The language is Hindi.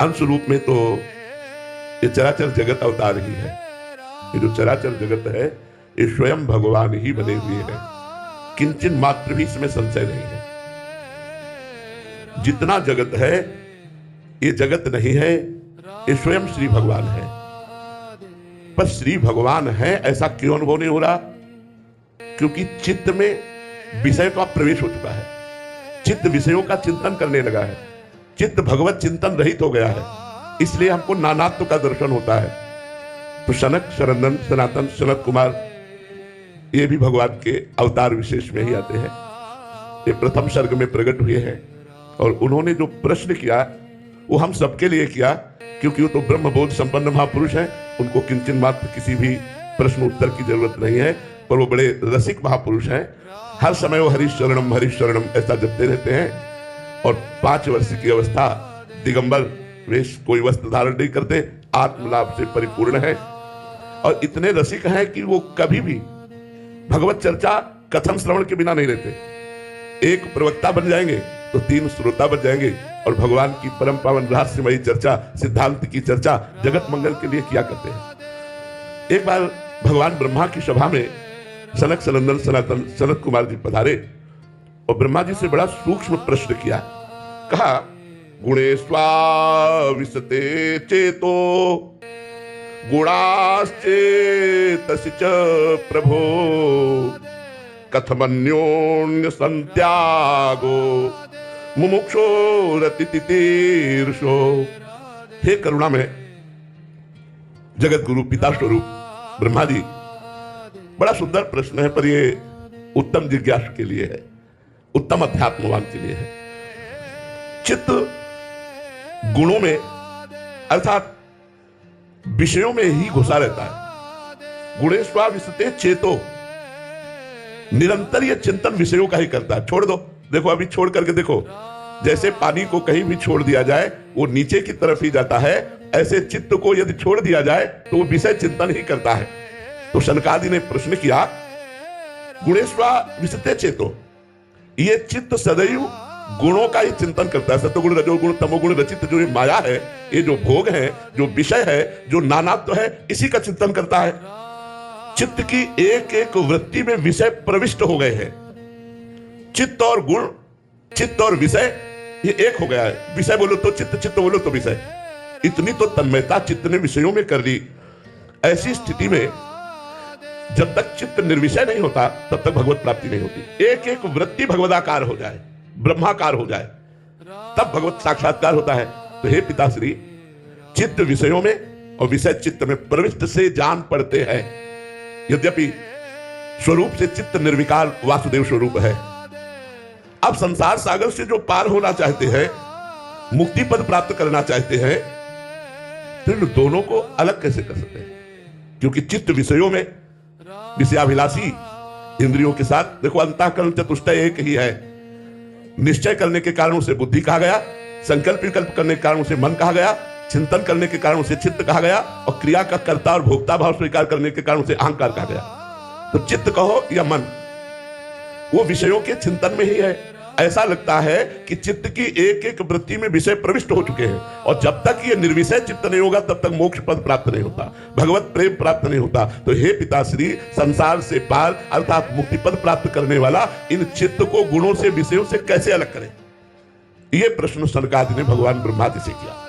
अंश रूप में तो ये चराचर जगत अवतार ही है। ये जो चराचर जगत है ये स्वयं भगवान ही बने हुए हैं, किंचन मात्र भी इसमें संशय नहीं है। जितना जगत है ये जगत नहीं है, ये स्वयं श्री भगवान है। पर श्री भगवान है ऐसा क्यों अनुभव नहीं हो रहा? क्योंकि चित्त में विषय का प्रवेश हो चुका है, चित्त विषयों का चिंतन करने लगा है, चित्त भगवत चिंतन रहित हो गया है, इसलिए हमको नानात्व का दर्शन होता है। तो सनक, सनंदन, सनातन, सनत कुमार ये भी भगवान के अवतार विशेष में ही आते हैं। ये प्रथम सर्ग में प्रकट हुए हैं और उन्होंने जो प्रश्न किया वो हम सबके लिए किया, क्योंकि वो तो ब्रह्मबोध संपन्न महापुरुष हैं, उनको किंचन मात्र किसी भी प्रश्न उत्तर की जरूरत नहीं है। पर वो बड़े रसिक महापुरुष हैं, हर समय वो हरिशरणम हरिशरणम ऐसा जपते रहते हैं। और 5 वर्ष की अवस्था दिगंबर वेश, कोई वस्त्र धारण नहीं करते, आत्मलाभ से परिपूर्ण है। और इतने रसिक हैं कि वो कभी भी भगवत चर्चा कथन श्रवण के बिना नहीं रहते। एक प्रवक्ता बन जाएंगे तो 3 श्रोता बन जाएंगे और भगवान की परम पावन रहस्यमयी चर्चा, सिद्धांत की चर्चा जगत मंगल के लिए किया करते हैं। एक बार भगवान ब्रह्मा की सभा में सनक, सनंदन, सनातन, सनत कुमार जी पधारे और ब्रह्मा जी से बड़ा सूक्ष्म प्रश्न किया। कहा, गुणे स्वाविशते चेतो गुणाश्चेतसि च प्रभो कथमन्योन्य संत्यागो मुमुक्षो रतितीर्षो। हे करुणा में जगत गुरु पिता स्वरूप ब्रह्मा जी, बड़ा सुंदर प्रश्न है, पर ये उत्तम जिज्ञासु के लिए है, उत्तम अध्यात्मवान के लिए है। चित्त गुणों में अर्थात विषयों में ही घुसा रहता है। गुणेश्वाविशते चेतो, निरंतर ये चिंतन विषयों का ही करता है। छोड़ दो, देखो अभी छोड़ करके देखो, जैसे पानी को कहीं भी छोड़ दिया जाए वो नीचे की तरफ ही जाता है, ऐसे चित्त को यदि छोड़ दिया जाए तो वो विषय चिंतन ही करता है। तो शनकादि ने प्रश्न किया, गुणेश्वाविशते चेतो, ये चित्त सदैव गुणों का ही चिंतन करता है। सतोगुण, रजोगुण, तमोगुण रचित जो ये माया है, ये जो भोग है, जो विषय है, जो नानात्व है, इसी का चिंतन करता है। चित्त की एक एक वृत्ति में विषय प्रविष्ट हो गए हैं। चित्त और गुण, चित्त और विषय ये एक हो गया है। विषय बोलो तो चित्त, चित्त बोलो तो विषय। इतनी तो तन्मयता चित्त ने विषयों में कर ली। ऐसी स्थिति में जब तक चित्त निर्विषय नहीं होता तब तक भगवत प्राप्ति नहीं होती। एक एक वृत्ति भगवदाकार हो जाए, ब्रह्माकार हो जाए, तब भगवत साक्षात्कार होता है। तो हे पिताश्री, चित्त विषयों में और विषय चित्त में प्रविष्ट से जान पड़ते हैं। यद्यपि स्वरूप से चित्त निर्विकार वासुदेव स्वरूप है। अब संसार सागर से जो पार होना चाहते हैं, मुक्ति पद प्राप्त करना चाहते हैं, तो इन दोनों को अलग कैसे कर सकते हैं? क्योंकि चित्त विषयों में विषयाभिलाषी इंद्रियों के साथ, देखो अंतःकरण चतुष्टय एक ही है। निश्चय करने के कारण उसे बुद्धि कहा गया, संकल्प विकल्प करने के कारण उसे मन कहा गया, चिंतन करने के कारण उसे चित्त कहा गया, और क्रिया का कर्ता और भोक्ता भाव स्वीकार करने के कारण उसे अहंकार कहा गया। तो चित्त कहो या मन, वो विषयों के चिंतन में ही है। ऐसा लगता है कि चित्त की एक एक वृत्ति में विषय प्रविष्ट हो चुके हैं, और जब तक ये निर्विषय चित्त नहीं होगा तब तक मोक्ष पद प्राप्त नहीं होता, भगवत प्रेम प्राप्त नहीं होता। तो हे पिताश्री, संसार से पार अर्थात मुक्ति पद प्राप्त करने वाला इन चित्त को गुणों से, विषयों से कैसे अलग करें? ये प्रश्न सनकादि ने भगवान ब्रह्मा जी से किया।